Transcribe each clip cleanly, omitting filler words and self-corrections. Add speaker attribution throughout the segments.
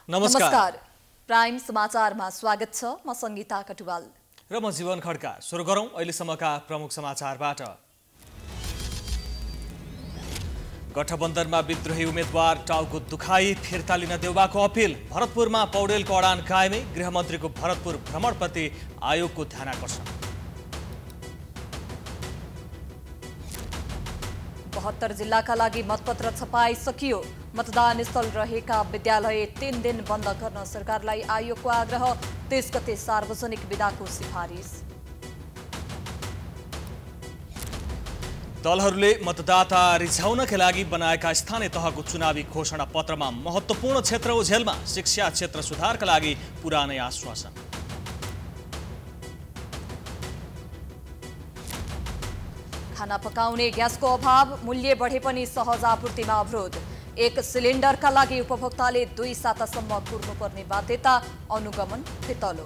Speaker 1: नमस्कार। प्राइम समाचारमा स्वागत छ। म संगीता कटुवाल
Speaker 2: र म जीवन खड्का। सुरु गरौं अहिलेसम्मका प्रमुख समाचारबाट। गठबन्धनमा विद्रोही उम्मेदवार टाउको दुखाई फिर्ता लिन देउबाको अपील। भरतपुरमा पौडेलको अडान कायमै। गृहमन्त्रीको भरतपुर भ्रमणप्रति आयोगको ध्यानाकर्षण।
Speaker 1: 72 जिल्लाका लागि मतपत्र छपाई सकियो। मतदान स्थल रहेका विद्यालय 3 दिन बन्द गर्न सरकारलाई आयोगको आग्रह। 23 गते सार्वजनिक विदाको सिफारिस।
Speaker 2: दलहरूले मतदाता रिझाउनका लागि बनाएका स्थानीय तहको चुनावी घोषणा पत्रमा महत्त्वपूर्ण क्षेत्र ओझेलमा। शिक्षा क्षेत्र सुधारका लागि पुरानै आश्वासन।
Speaker 1: खाना पकाउने ग्यासको अभाव, मूल्य बढे पनि सहज आपूर्तिमा अवरोध। 1 सिलिन्डरका लागि उपभोक्ताले 2 सातासम्म कुर्नुपर्ने बाध्यता। अनुगमन फितलो।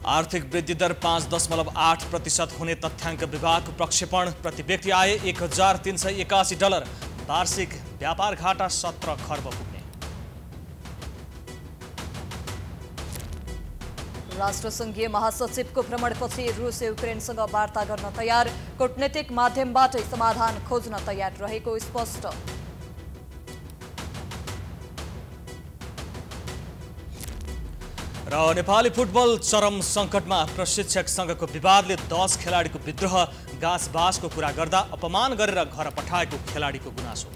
Speaker 2: आर्थिक वृद्धि दर 5.8% हुने तथ्याङ्क विभागको प्रक्षेपण। प्रति व्यक्ति आय $1,381। वार्षिक व्यापार घाटा 17 खर्ब पुग्ने।
Speaker 1: राष्ट्रसङ्घीय महासचिवको भ्रमणपछि रुस युक्रेनसँग वार्ता गर्न तयार। कूटनीतिक माध्यमबाटै समाधान खोज्न तयार रहेको स्पष्ट।
Speaker 2: र नेपाली फुटबल चरम सङ्कटमा। प्रशिक्षक सङ्घको विवादले 10 खेलाडीको विद्रोह। गाँसबासको कुरा गर्दा अपमान गरेर घर पठाएको खेलाडीको गुनासो।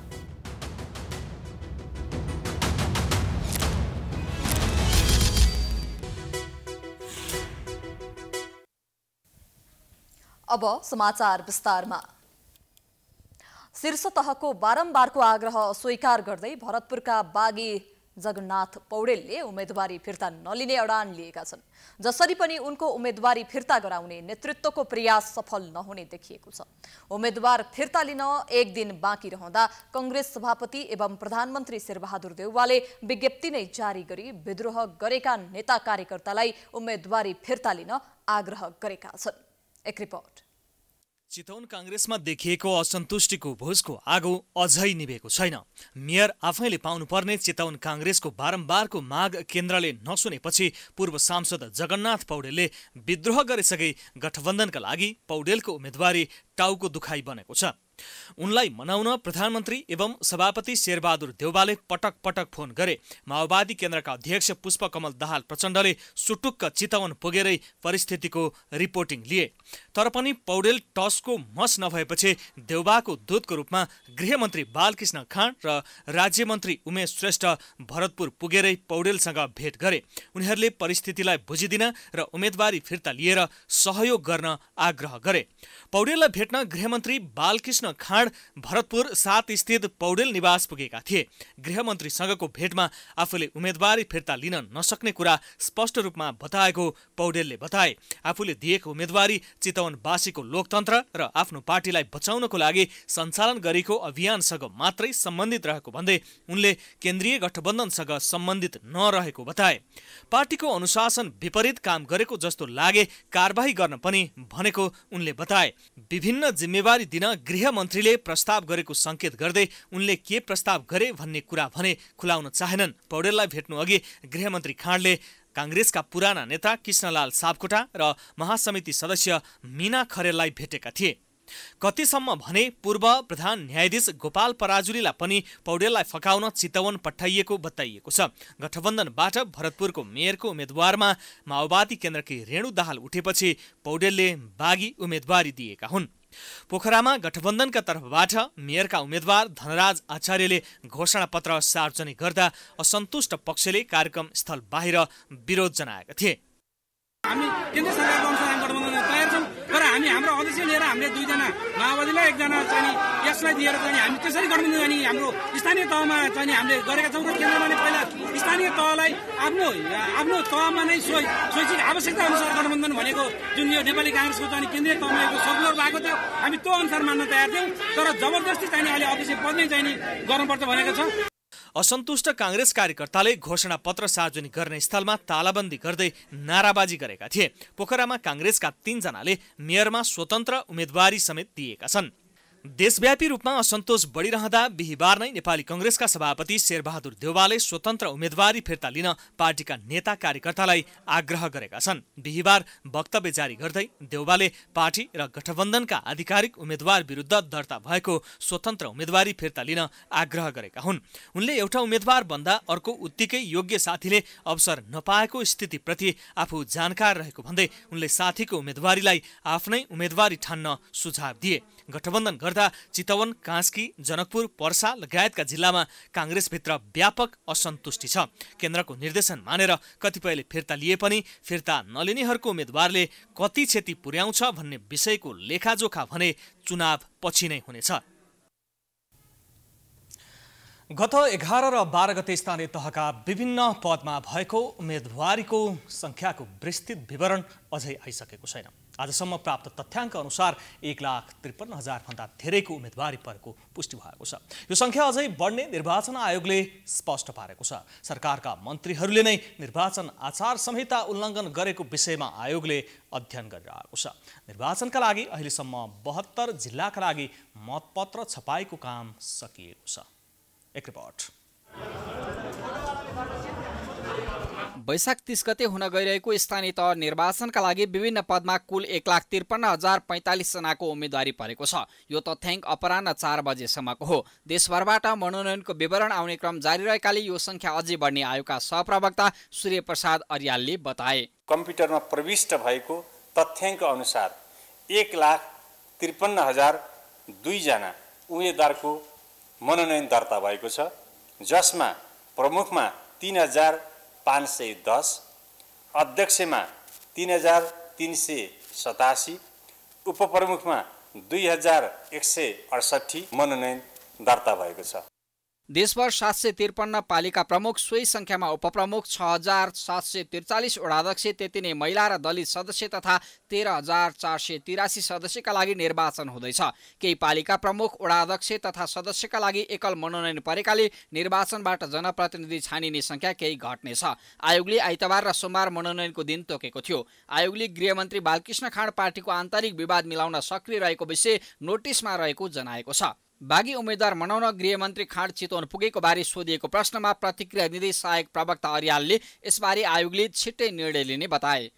Speaker 1: अब समाचार विस्तारमा। शीर्ष तहको बारम्बारको आग्रह अस्वीकार गर्दै भरतपुरका बागी जगन्नाथ पौडेलले उम्मेदवारी फिर्ता नलिने अडान लिएका छन्। जसरी पनि उनको उम्मेदवारी फिर्ता गराउने नेतृत्वको प्रयास सफल नहुने देखिएको छ। उम्मेदवार फिर्ता लिन 1 दिन बाँकी रहँदा कांग्रेस सभापति एवं प्रधानमन्त्री शेरबहादुर देउवाले विज्ञप्ति नै जारी गरी विद्रोह गरेका नेता कार्यकर्तालाई उम्मेदवारी फिर्ता लिन आग्रह गरेका छन्। एक रिपोर्ट।
Speaker 2: चितवन कांग्रेसमा देखिएको असन्तुष्टिको भोजको आगो अझै निभेको छैन। मेयर आफैले पाउनुपर्ने चितवन कांग्रेसको बारम्बारको माग केन्द्रले नसुनेपछि पूर्व सांसद जगन्नाथ पौडेलले विद्रोह गरेसँगै गठबन्धनका लागि पौडेलको उम्मेदवारी टाउको दुखाइ बनेको छ। उनलाई मनाउन प्रधानमन्त्री एवं सभापति शेरबहादुर देउवाले पटक पटक फोन गरे। माओवादी केन्द्रका अध्यक्ष पुष्पकमल दाहाल प्रचण्डले सुटुक्क चितवन पुगेरै परिस्थितिको रिपोर्टिङ लिए। तर पनि पौडेल टसको मस नभएपछि देउवाको दूतको रूपमा गृहमन्त्री बालकृष्ण खाँड र राज्यमन्त्री उमेश श्रेष्ठ भरतपुर पुगेरै पौडेलसँग भेट गरे। उनीहरूले परिस्थितिलाई बुझिदिन र उम्मेदवारी फिर्ता लिएर सहयोग गर्न आग्रह गरे। पौडेललाई भेट्न गृहमन्त्री बालकृष्ण खाँड भरतपुर 7 स्थित पौडेल निवास पुगेका थिए। गृहमन्त्रीसँगको भेटमा आफूले उम्मेदवारी फिर्ता लिन नसक्ने कुरा स्पष्ट रूपमा बताएको पौडेलले बताए। आफूले दिएको उम्मेदवारी चितवनवासीको लोकतन्त्र र आफ्नो पार्टीलाई बचाउनको लागि सञ्चालन गरेको अभियानसँग मात्रै सम्बन्धित रहेको भन्दै उनले केन्द्रीय गठबन्धनसँग सम्बन्धित नरहेको बताए। पार्टीको अनुशासन विपरीत काम गरेको जस्तो लागे कारबाही गर्न पनि भनेको उनले बताए। विभिन्न जिम्मेवारी दिन गृहमन्त्रीले प्रस्ताव गरेको संकेत गर्दै उनले के प्रस्ताव गरे भन्ने कुरा भने खुलाउन चाहेनन्। पौडेललाई भेट्नु अघि गृहमन्त्री खाँडले कांग्रेसका पुराना नेता कृष्णलाल सापकोटा र महासमिति सदस्य मीना खरेललाई भेटेका थिए। कतिसम्म भने पूर्व प्रधान न्यायाधीश गोपाल पराजुलीलाई पनि पौडेललाई फकाउन चितवन पठाइएको बताइएको छ। गठबन्धनबाट भरतपुरको मेयरको उम्मेदवारमा माओवादी केन्द्रकी रेणु दाहाल उठेपछि पौडेलले बागी उम्मेदवारी दिएका हुन्। पोखरामा गठबन्धनका तर्फबाट मेयरका उम्मेदवार धनराज आचार्यले घोषणापत्र सार्वजनिक गर्दा असन्तुष्ट पक्षले कार्यक्रम स्थल बाहिर विरोध जनाएका थिए।
Speaker 3: हामी केन्द्र सरकारको अनुसार गठबन्धन तयार छौं, तर हामी हाम्रो अध्यक्ष लिएर हामीले 2 जना माओवादीलाई 1 जना चाहिँ यसलाई दिएर चाहिँ हामी त्यसरी गठबन्धन अनि हाम्रो स्थानीय तहमा चाहिँ हामीले गरेका छौं। र केन्द्रमा नै पहिला स्थानीय तहलाई आफ्नो तहमा नै स्वैच्छिक आवश्यकता अनुसार गठबन्धन भनेको जुन यो नेपाली कांग्रेसको चाहिँ केन्द्रीय तहमा एउटा सर्कुलर भएको थियो, हामी त्यो अनुसार मान्न तयार थियौं। तर जबरजस्ती चाहिँ अहिले अध्यक्ष पद नै चाहिँ गर्नुपर्छ भनेको छ।
Speaker 2: असन्तुष्ट कांग्रेस कार्यकर्ताले घोषणापत्र सार्वजनिक गर्ने स्थलमा तालाबन्दी गर्दै नाराबाजी गरेका थिए। पोखरामा कांग्रेसका 3 जनाले मेयरमा स्वतन्त्र उम्मेदवारी समेत दिएका छन्। देशव्यापी रूपमा असन्तोष बढिरहँदा बिहिबार नै नेपाली कांग्रेसका सभापति शेरबहादुर देउवाले स्वतन्त्र उम्मेदवारी फिर्ता लिन पार्टीका नेता कार्यकर्तालाई आग्रह गरेका छन्। बिहिबार वक्तव्य जारी गर्दै देउवाले पार्टी र गठबन्धनका आधिकारिक उम्मेदवार विरुद्ध दर्ता भएको स्वतन्त्र उम्मेदवारी फिर्ता लिन आग्रह गरेका हुन्। उनले एउटा उम्मेदवार भन्दा अर्को उत्तिकै योग्य साथीले अवसर नपाएको स्थितिप्रति आफू जानकार रहेको भन्दै उनले साथीको उम्मेदवारीलाई आफ्नै उम्मेदवारी ठान्न सुझाव दिए। गठबन्धन गर्दा चितवन, कास्की, जनकपुर, पर्सा लगायतका जिल्लामा कांग्रेसभित्र व्यापक असन्तुष्टि छ। केन्द्रको निर्देशन मानेर कतिपयले फिर्ता लिए पनि फिर्ता नलिनेहरूको उम्मेदवारले कति क्षति पुर्याउँछ भन्ने विषयको लेखाजोखा भने चुनाव पछि नै हुनेछ। गत 11 र 12 गते स्थानीय तहका विभिन्न पदमा भएको उम्मेदवारीको संख्याको विस्तृत विवरण अझै आइसकेको छैन। आजसम्म प्राप्त तथ्याङ्क अनुसार 1,53,000 भन्दा धेरैको उम्मेदवारी परेको पुष्टि भएको छ। यो संख्या अझै बढ्ने निर्वाचन आयोगले स्पष्ट पारेको छ। सरकारका मन्त्रीहरूले नै निर्वाचन आचार संहिता उल्लङ्घन गरेको विषयमा आयोगले अध्ययन गरिरहेको छ। निर्वाचनका लागि अहिलेसम्म 72 जिल्लाका लागि मतपत्र छपाईको काम सकिएको छ। एक रिपोर्ट।
Speaker 4: वैशाख 30 गते हुन गइरहेको स्थानीय तह निर्वाचनका लागि विभिन्न पदमा कुल 1,53,045 जनाको उम्मेदवारी परेको छ। यो तथ्याङ्क अपराह्न 4 बजेसम्मको हो। देशभरबाट मनोनयनको विवरण आउने क्रम जारी रहेकाले यो संख्या अझै बढ्ने आयोगका सहप्रवक्ता सूर्य प्रसाद अर्यालले बताए।
Speaker 5: कम्प्युटरमा प्रविष्ट भएको तथ्याङ्क अनुसार 1,53,002 जना उम्मेदवारको मनोनयन दर्ता भएको छ, जसमा प्रमुखमा 3,510, अध्यक्षमा 3,387, उपप्रमुखमा 2,168 मनोनयन दर्ता भएको छ।
Speaker 4: देशभर 753 पालिका प्रमुख, सोही संख्यामा उपप्रमुख, 6,743 वडाध्यक्ष, त्यति नै महिला र दलित सदस्य तथा 13,483 सदस्यका लागि निर्वाचन हुँदैछ। केही पालिका प्रमुख, वडाध्यक्ष तथा सदस्यका लागि एकल मनोनयन परेकाले निर्वाचनबाट जनप्रतिनिधि छानिने संख्या केही घट्नेछ। आयोगले आइतबार र सोमबार मनोनयनको दिन तोकेको थियो। आयोगले गृहमन्त्री बालकृष्ण खाँड पार्टीको आन्तरिक विवाद मिलाउन सक्रिय रहेको विषय नोटिसमा रहेको जनाएको छ। बागी उम्मेदवार बनाउन गृहमन्त्री खाँड चितवन पुगेको बारे सोधिएको प्रश्नमा प्रतिक्रिया दिँदै सहायक प्रवक्ता अर्यालले यसबारे आयोगले छिट्टै निर्णय लिने बताए।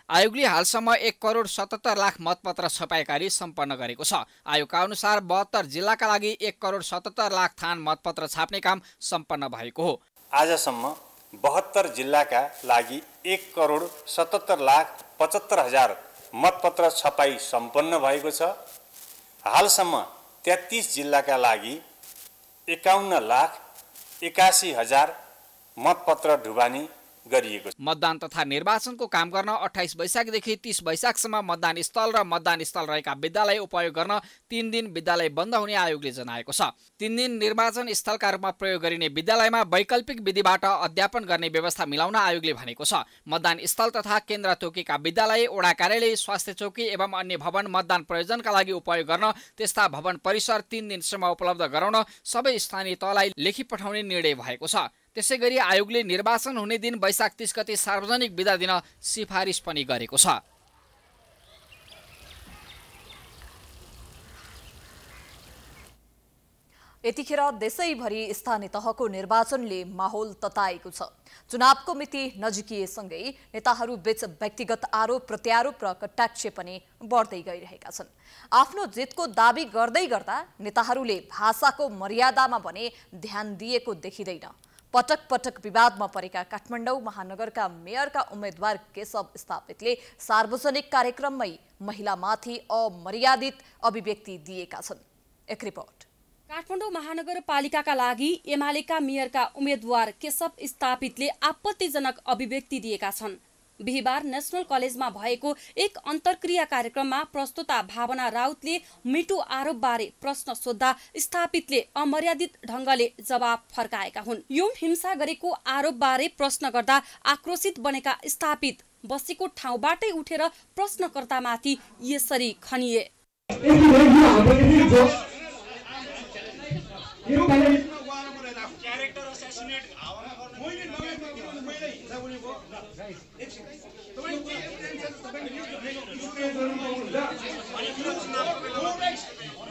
Speaker 4: आयोगले हालसम्म 1,77,00,000 मतपत्र छपाई कार्य सम्पन्न गरेको छ। आयोगका अनुसार 72 जिल्लाका लागि 1,77,00,000 थान मतपत्र छाप्ने काम सम्पन्न भएको हो।
Speaker 5: आजसम्म 72 जिल्लाका लागि 1,77,75,000 मतपत्र छपाई सम्पन्न भएको छ। हालसम्म 33 जिल्लाका लागि 51,81,000 मतपत्र ढुवानी गरिएको छ।
Speaker 4: मतदान तथा निर्वाचनको काम गर्न 28 वैशाखदेखि 30 वैशाखसम्म मतदान स्थल र मतदान स्थल रहेका विद्यालय उपयोग गर्न 3 दिन विद्यालय बन्द हुने आयोगले जनाएको छ। 3 दिन निर्वाचन स्थलका रूपमा प्रयोग गरिने विद्यालयमा वैकल्पिक विधिबाट अध्यापन गर्ने व्यवस्था मिलाउन आयोगले भनेको छ। मतदान स्थल तथा केन्द्र तोकेका विद्यालय, वडा कार्यालय, स्वास्थ्य चौकी एवं अन्य भवन मतदान प्रयोजनका लागि उपयोग गर्न त्यस्ता भवन परिसर 3 दिनसम्म उपलब्ध गराउन सबै स्थानीय तहलाई लेखी पठाउने निर्णय भएको छ। त्यसैगरी आयोगले निर्वाचन हुने दिन वैशाख 30 गते सार्वजनिक बिदा दिन सिफारिस पनि गरेको छ।
Speaker 1: यतिखेर देशैभरि स्थानीय तहको निर्वाचनले माहौल तताएको छ। चुनावको मिति नजिकिएसँगै नेताहरू बीच व्यक्तिगत आरोप प्रत्यारोप र कटाक्ष पनि बढ्दै गइरहेका छन्। आफ्नो जितको दाबी गर्दै गर्दा नेताहरूले भाषाको मर्यादामा भने ध्यान दिएको देखिँदैन। पटक पटक विवादमा परेका काठमाडौँ महानगरका मेयरका उम्मेदवार केशव स्थापितले सार्वजनिक कार्यक्रममै महिलामाथि अमर्यादित अभिव्यक्ति दिएका छन्। एक रिपोर्ट।
Speaker 6: काठमाडौँ महानगरपालिकाका लागि एमालेका मेयरका उम्मेदवार केशव स्थापितले आपत्तिजनक अभिव्यक्ति दिएका छन्। बिहिबार नेशनल कलेजमा भएको एक अन्तर्क्रिया कार्यक्रममा प्रस्तोता भावना राउतले मिटु आरोपबारे प्रश्न सोध्दा स्थापितले अमर्यादित ढंगले जवाब फर्काएका हुन्। यौन हिंसा गरेको आरोपबारे प्रश्न गर्दा आक्रोशित बनेका स्थापित बसेको ठाउँबाटै उठेर प्रश्नकर्तामाथि यसरी खनिए।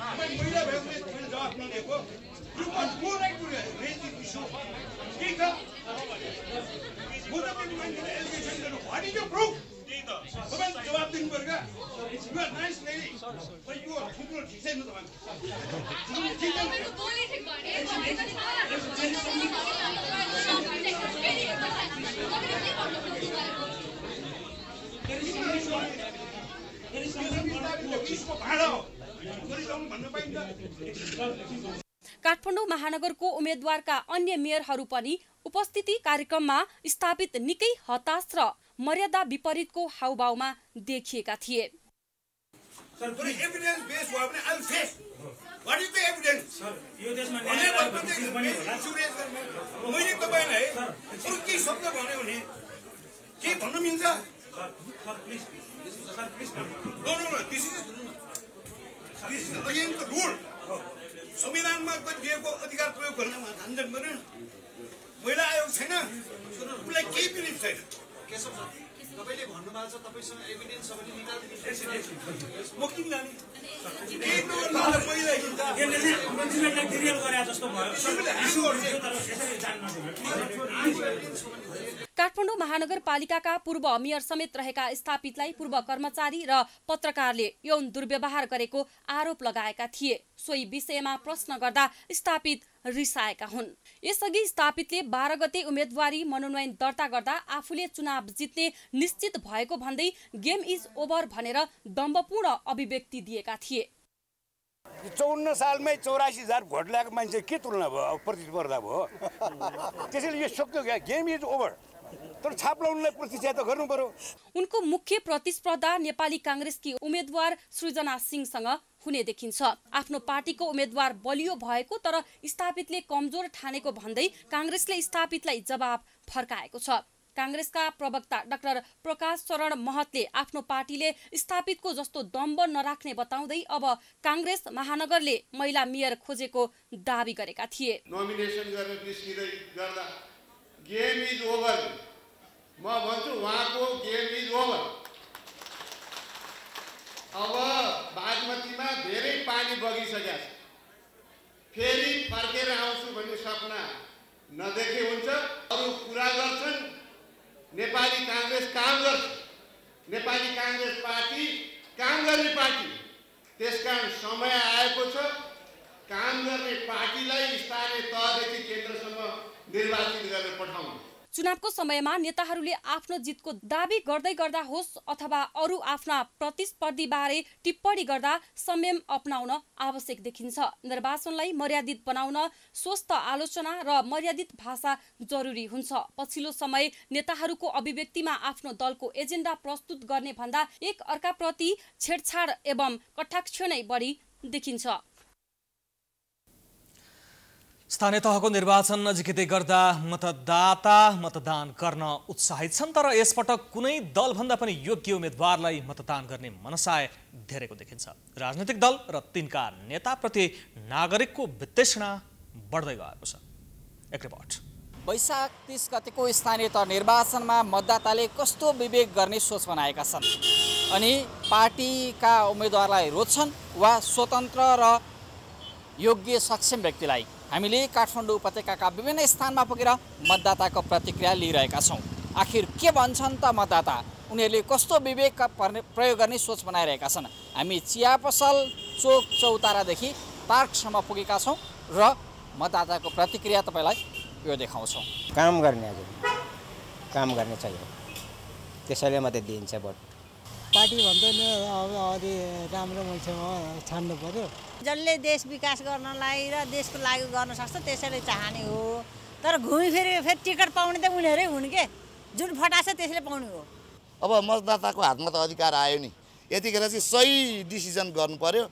Speaker 7: महिला भएको मैले जवाफ नदिएको ग्रुपमा पुरै पुरै रेजिक इस्यु के छ मुद्दा पनि मान्छेले एलिगेसन गर्नु व्हाट इज द प्रुफ तपाईले जवाफ दिनु पर्छ you are nice lady but you are ठुलो ठिक छैन
Speaker 6: काठमाडौँ महानगरको उम्मेद्वारका अन्य मेयरहरू पनि उपस्थिति कार्यक्रममा स्थापित निकै हताश र मर्यादा विपरीतको हाउभाउमा देखिएका थिए।
Speaker 7: संविधानमा दिएको अधिकार प्रयोग गर्न ध्यान दिनु महिला आयोग छैन उसलाई केही पनि छैन तपाईले भन्नुभएको छ तपाईसँग एभिडेन्स छ भने निकाल्दिनु म किन लाने
Speaker 6: काठमाडौँ महानगरपालिकाका पूर्व मेयर समेत रहेका स्थापितलाई पूर्व कर्मचारी र पत्रकारले यौन दुर्व्यवहार गरेको आरोप लगाएका थिए। सोही विषयमा प्रश्न गर्दा स्थापित रिसाएका हुन्। यसअघि स्थापितले 12 गते उम्मेदवारी मनोनयन दर्ता गर्दा आफूले चुनाव जित्ने निश्चित भएको भन्दै गेम इज ओभर भनेर दम्भपूर्ण अभिव्यक्ति दिएका थिए।
Speaker 7: 54 सालमै 84,000 भोट ल्याएको मान्छे के तुलना भयो प्रतिस्पर्धा भयो त्यसैले यो सक्यो क्या गेम इज ओभर तर छाप लाउनलाई प्रतिष्ठा त गर्नु पर्यो।
Speaker 6: उनको मुख्य प्रतिस्पर्धा नेपाली कांग्रेसकी उम्मेद्वार सृजना सिंहसँग हुने देखिन्छ। आफ्नो पार्टीको उम्मेद्वार बलियो भएको तर स्थापितले कमजोर ठानेको भन्दै कांग्रेसले स्थापितलाई जवाब फर्काएको छ। कांग्रेसका प्रवक्ता डाक्टर प्रकाश शरण महतले आफ्नो पार्टीले स्थापितको जस्तो दम्ब नराख्ने बताउँदै अब कांग्रेस महानगरले महिला मेयर खोजेको दाबी गरेका थिए।
Speaker 8: नोमिनेसन गर्न निस्किँदै गर्दा गेम इज ओभर म भन्छु उहाँको गेम इज ओभर। अब बागमतीमा धेरै पानी बगिसकेको छ फेरि फर्केर आउँछु भन्ने सपना नदेखे हुन्छ। अरू कुरा गर्छन् नेपाली कांग्रेस काम गर्छ नेपाली कांग्रेस पार्टी काम गर्ने पार्टी त्यसकारण समय आएको छ काम गर्ने पार्टीलाई स्थानीय तहदेखि केन्द्रसम्म निर्वाचित गरेर पठाउनु।
Speaker 6: चुनावको समयमा नेताहरूले आफ्नो जितको दाबी गर्दै गर्दा होस् अथवा अरू आफ्ना प्रतिस्पर्धी बारे टिप्पणी गर्दा संयम अपनाउन आवश्यक देखिन्छ। निर्वाचनलाई मर्यादित बनाउन स्वस्थ आलोचना र मर्यादित भाषा जरुरी हुन्छ। पछिल्लो समय नेताहरूको अभिव्यक्तिमा आफ्नो दलको एजेन्डा प्रस्तुत गर्ने भन्दा एक अर्काप्रति छेडछाड एवं कटाक्ष नै बढी देखिन्छ।
Speaker 2: स्थानीय तहको निर्वाचन नजिकै गर्दा मतदाता मतदान गर्न उत्साहित छन् तर यसपटक कुनै दलभन्दा पनि योग्य उम्मेदवारलाई मतदान गर्ने मनसाय धेरैको देखिन्छ। राजनीतिक दल र तिनका नेताप्रति नागरिकको वितृष्णा बढ्दै गएको छ। एक रिपोर्ट।
Speaker 4: वैशाख 30 गतेको स्थानीय तह निर्वाचनमा मतदाताले कस्तो विवेक गर्ने सोच बनाएका छन् अनि पार्टीका उम्मेदवारलाई रोज्छन् वा स्वतन्त्र र योग्य सक्षम व्यक्तिलाई। हामीले काठमाडौँ उपत्यकाका विभिन्न स्थानमा पुगेर मतदाताको प्रतिक्रिया लिइरहेका छौँ। आखिर के भन्छन् त मतदाता, उनीहरूले कस्तो विवेक प्रयोग गर्ने सोच बनाइरहेका छन्। हामी चिया पसल चोक चौतारादेखि पार्कसम्म पुगेका छौँ र मतदाताको प्रतिक्रिया तपाईँलाई यो देखाउँछौँ।
Speaker 9: काम गर्ने चाहियो त्यसैले मात्रै दिन्छ भोट।
Speaker 10: पार्टी भन्दैन अब अलि राम्रो मान्छेमा छान्नु पर्यो।
Speaker 11: जसले देश विकास गर्नलाई र देशको लागि गर्न सक्छ त्यसैले चाहने हो। तर घुमिफिरी फेरि टिकट पाउने त उनीहरै हुन् के, जुन फटाछ त्यसले पाउने हो।
Speaker 12: अब मतदाताको हातमा त अधिकार आयो नि, यतिखेर चाहिँ सही डिसिजन गर्नु पर्यो।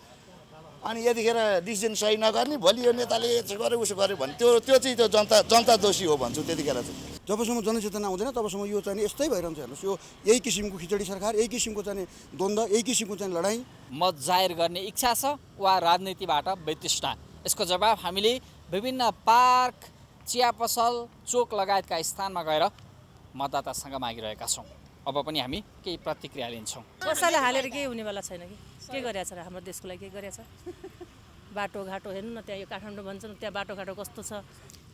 Speaker 12: अनि यतिखेर डिसिजन सही नगर्ने भोलि यो नेताले यसो गर्यो उसो गर्यो भने त्यो चाहिँ त्यो जनता दोषी हो भन्छु। त्यतिखेर चाहिँ
Speaker 13: जबसम्म जनचेतना आउँदैन तबसम्म यो चाहिँ यस्तै भइरहन्छ। हेर्नुहोस् यो यही किसिमको खिचडी सरकार, यही किसिमको चाहिँ द्वन्द्व, यही किसिमको चाहिँ लडाइँ।
Speaker 4: मत जाहेर गर्ने इच्छा छ वा राजनीतिबाट वितृष्णा, यसको जवाब हामीले विभिन्न पार्क, चिया पसल, चोक लगायतका स्थानमा गएर मतदातासँग मागिरहेका छौँ। अब पनि हामी केही प्रतिक्रिया लिन्छौँ।
Speaker 14: कसैले हालेर केही हुनेवाला छैन कि के गरेछ र हाम्रो देशको लागि के गरेछ बाटोघाटो हेर्नु न, त्यहाँ यो काठमाडौँ भन्छ न, त्यहाँ बाटोघाटो कस्तो छ।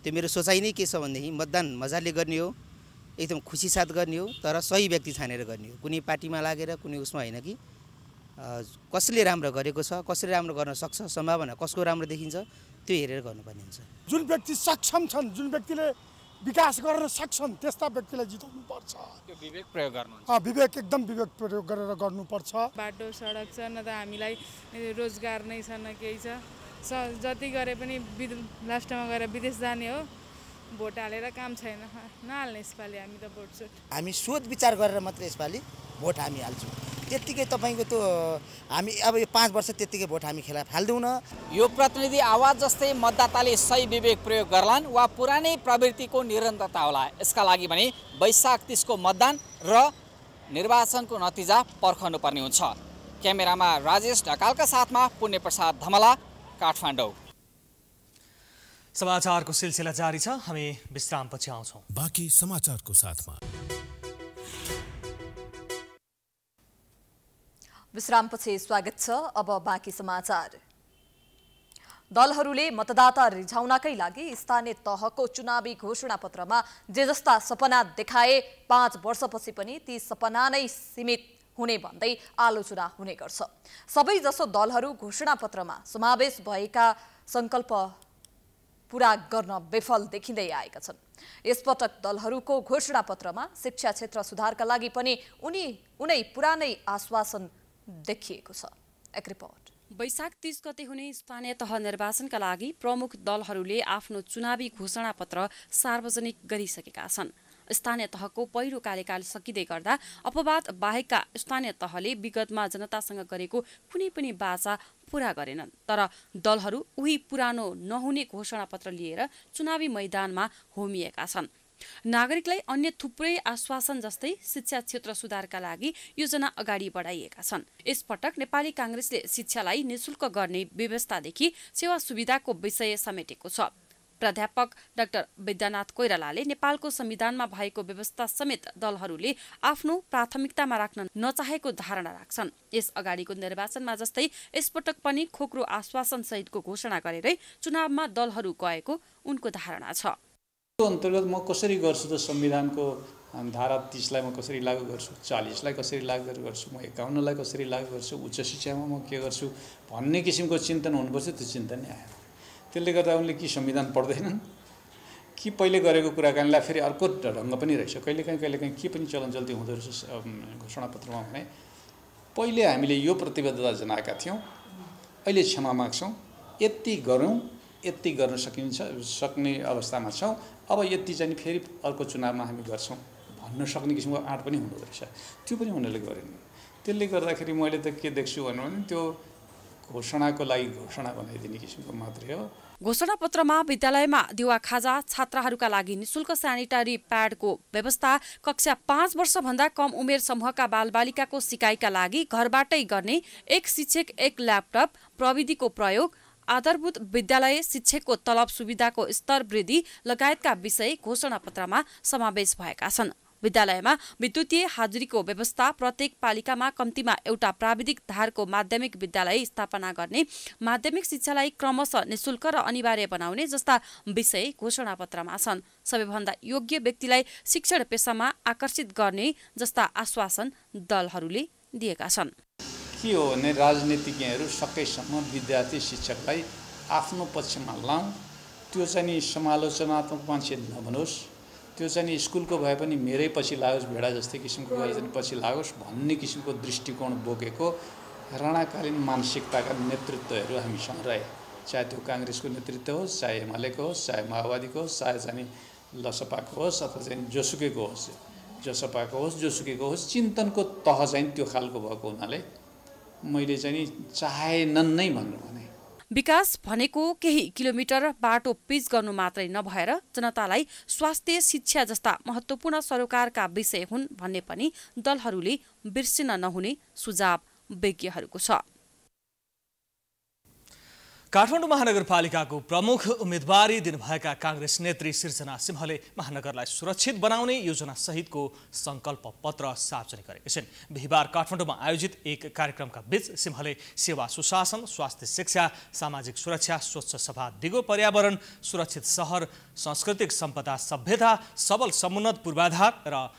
Speaker 9: त्यो मेरो सोचाइ नै के छ भनेदेखि मतदान मजाले गर्ने हो, एकदम खुसी साथ गर्ने हो, तर सही व्यक्ति छानेर गर्ने हो। कुनै पार्टीमा लागेर कुनै उसमा होइन कि कसले राम्रो गरेको छ, कसले राम्रो गर्न सक्छ, सम्भावना कसको राम्रो देखिन्छ त्यो हेरेर गर्नुपर्ने हुन्छ।
Speaker 15: जुन व्यक्ति सक्षम छन्, जुन व्यक्तिले विकास गर्न सक्छन् त्यस्ता व्यक्तिलाई जिताउनु पर्छ।
Speaker 4: त्यो विवेक प्रयोग गर्नु।
Speaker 15: विवेक एकदम विवेक प्रयोग गरेर गर्नुपर्छ।
Speaker 16: बाटो सडक छ न, त हामीलाई रोजगार नै छ न केही छ। जति गरे पनि लास्टमा गएर विदेश जाने हो। भोट हालेर काम छैन, नहाल्ने यसपालि हामी त भोट सुट।
Speaker 17: हामी सोच विचार गरेर मात्रै यसपालि भोट हामी हाल्छौँ। त्यत्तिकै तपाईँको त्यो हामी अब यो 5 वर्ष त्यत्तिकै भोट हामी खेला फाल्दैनौँ न।
Speaker 4: यो प्रतिनिधि आवाज जस्तै मतदाताले सही विवेक प्रयोग गर्लान् वा पुरानै प्रवृत्तिको निरन्तरता होला। यसका लागि भने वैशाख 30 को मतदान र निर्वाचनको नतिजा पर्खनुपर्ने हुन्छ। क्यामेरामा राजेश ढकालका साथमा पुण्य प्रसाद धमला, काठमाडौँ।
Speaker 2: समाचारको सिलसिला जारी छ, हामी विश्रामपछि आउँछौँ।
Speaker 18: बाँकी समाचारको साथमा।
Speaker 1: विश्रामपछि स्वागत छ। अब बाँकी समाचार। दलहरूले मतदाता रिझाउनकै लागि स्थानीय तहको चुनावी घोषणापत्रमा जे जस्ता सपना देखाए 5 वर्षपछि पनि ती सपना नै सीमित हुने भन्दै आलोचना हुने गर्छ। सबैजसो दलहरू घोषणापत्रमा समावेश भएका सङ्कल्प पूरा गर्न विफल देखिँदै आएका छन्। यसपटक दलहरूको घोषणापत्रमा शिक्षा क्षेत्र सुधारका लागि पनि उनै पुरानै आश्वासन देखिएको छ। एक रिपोर्ट।
Speaker 6: वैशाख 30 गते हुने स्थानीय तह निर्वाचनका लागि प्रमुख दलहरूले आफ्नो चुनावी घोषणापत्र सार्वजनिक गरिसकेका छन्। स्थानीय तहको पहिलो कार्यकाल सकिँदै गर्दा अपवाद बाहेकका स्थानीय तहले विगतमा जनतासँग गरेको कुनै पनि वाचा पूरा गरेनन्। तर दलहरू उही पुरानो नहुने घोषणापत्र लिएर चुनावी मैदानमा होमिएका छन्। नागरिकलाई अन्य थुप्रै आश्वासन जस्तै शिक्षा क्षेत्र सुधारका लागि योजना अगाडि बढाइएका छन्। यसपटक नेपाली कांग्रेसले शिक्षालाई निशुल्क गर्ने व्यवस्थादेखि सेवा सुविधाको विषय समेटेको छ। प्राध्यापक डाक्टर विद्यानाथ कोइरालाले नेपालको संविधानमा भएको व्यवस्था समेत दलहरूले आफ्नो प्राथमिकतामा राख्न नचाहेको धारणा राख्छन्। यस अगाडिको निर्वाचनमा जस्तै यसपटक पनि खोक्रो आश्वासन सहितको घोषणा गरेरै चुनावमा दलहरू गएको उनको धारणा छ।
Speaker 19: अन्तर्गत म कसरी गर्छु त संविधानको धारा 30 लाई म कसरी लागू गर्छु, 40 लाई कसरी लागू गर्छु, म 51 लाई कसरी लागू गर्छु, उच्च शिक्षामा म के गर्छु भन्ने किसिमको चिन्तन हुनुपर्छ। त्यो चिन्तन नै आयो। त्यसले गर्दा उनले कि संविधान पढ्दैनन् कि पहिले गरेको कुराकानीलाई फेरि अर्को ढङ्ग पनि रहेछ। कहिलेकाहीँ के पनि चलन चल्ती हुँदो रहेछ घोषणापत्रमा भने पहिले हामीले यो प्रतिबद्धता जनाएका थियौँ, अहिले क्षमा माग्छौँ, यति गरौँ, यति गर्न सक्ने अवस्थामा छौँ, अब यति चाहिँ फेरि अर्को चुनावमा हामी गर्छौँ भन्न सक्ने किसिमको आँट पनि हुँदो रहेछ। त्यो पनि उनीहरूले गरेन। त्यसले गर्दाखेरि मैले त के देख्छु भने त्यो घोषणाको लागि घोषणा बनाइदिने किसिमको मात्रै हो।
Speaker 6: घोषणापत्रमा विद्यालयमा दिवा खाजा, छात्राहरूका लागि निशुल्क सेनिटरी प्याडको व्यवस्था, कक्षा 5 वर्षभन्दा कम उमेर समूहका बालबालिकाको सिकाइका लागि घरबाटै गर्ने 1 शिक्षक 1 ल्यापटप, प्रविधिको प्रयोग, आधारभूत विद्यालय शिक्षकको तलब सुविधाको स्तर वृद्धि लगायतका विषय घोषणापत्रमा समावेश भएका छन्। विद्यालयमा विद्युतीय हाजुरीको व्यवस्था, प्रत्येक पालिकामा कम्तीमा एउटा प्राविधिक धारको माध्यमिक विद्यालय स्थापना गर्ने, माध्यमिक शिक्षालाई क्रमशः निशुल्क र अनिवार्य बनाउने जस्ता विषय घोषणापत्रमा छन्। सबैभन्दा योग्य व्यक्तिलाई शिक्षण पेसामा आकर्षित गर्ने जस्ता आश्वासन दलहरूले दिएका छन्।
Speaker 19: के हो भने राजनीतिज्ञहरू सकेसम्म विद्यार्थी शिक्षकलाई आफ्नो पक्षमा लाउँ, त्यो चाहिँ समालोचनात्मक मान्छे नबनोस्, त्यो चाहिँ स्कुलको भए पनि मेरै पछि लागोस्, भेडा जस्तै किसिमको गएर चाहिँ पछि लागोस् भन्ने किसिमको दृष्टिकोण बोकेको राणाकालीन मानसिकताका नेतृत्वहरू हामीसँग रहे। चाहे त्यो काङ्ग्रेसको नेतृत्व होस्, चाहे एमालेको होस्, चाहे माओवादीको होस्, चाहे चाहिँ लसपाको होस् अथवा चाहिँ जोसुकैको होस्, जसपाको होस्, जोसुकैको होस्, चिन्तनको तह चाहिँ त्यो खालको भएको हुनाले मैले चाहिँ चाहेनन् नै भन्नु भने।
Speaker 6: विकास भनेको केही किलोमिटर बाटो पिच गर्नु मात्रै नभएर जनतालाई स्वास्थ्य, शिक्षा जस्ता महत्त्वपूर्ण सरोकारका विषय हुन् भन्ने पनि दलहरूले बिर्सिन नहुने सुझाव विज्ञहरूको छ।
Speaker 2: काठमाडौँ महानगरपालिकाको प्रमुख उम्मेदवारी दिनुभएका कांग्रेस नेत्री सिर्जना सिंहले महानगरलाई सुरक्षित बनाउने योजना सहितको संकल्प पत्र सार्वजनिक गरेका छन्। बिहिबार काठमाडौँमा आयोजित एक कार्यक्रमका बीच सिंहले सेवा सुशासन, स्वास्थ्य शिक्षा, सामाजिक सुरक्षा, स्वच्छ सफा, दिगो पर्यावरण, सुरक्षित शहर, सांस्कृतिक सम्पदा, सभ्यता, सबल समुन्नत पूर्वाधार र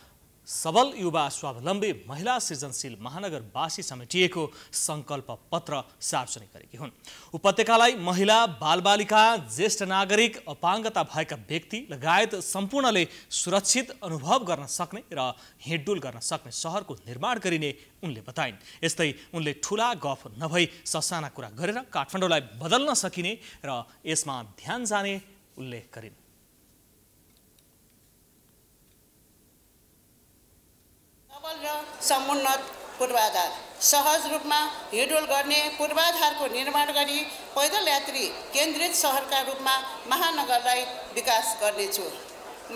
Speaker 2: सबल युवा स्वावलम्बी महिला सृजनशील महानगरवासी समेटिएको संकल्प पत्र सार्वजनिक गरेकी हुन्। उपत्यकालाई महिला, बालबालिका, ज्येष्ठ नागरिक, अपाङ्गता भएका व्यक्ति लगायत सम्पूर्णले सुरक्षित अनुभव गर्न सक्ने र हिँडडुल गर्न सक्ने सहरको निर्माण गरिने उनले बताइन्। यस्तै उनले ठूला गफ नभई ससाना कुरा गरेर काठमाडौँलाई बदल्न सकिने र यसमा ध्यान जाने उल्लेख गरिन्।
Speaker 20: सबल र समुन्नत पूर्वाधार, सहज रूपमा हिँडडुल गर्ने पूर्वाधारको निर्माण गरी पैदल यात्री केन्द्रित सहरका रूपमा महानगरलाई विकास गर्नेछु।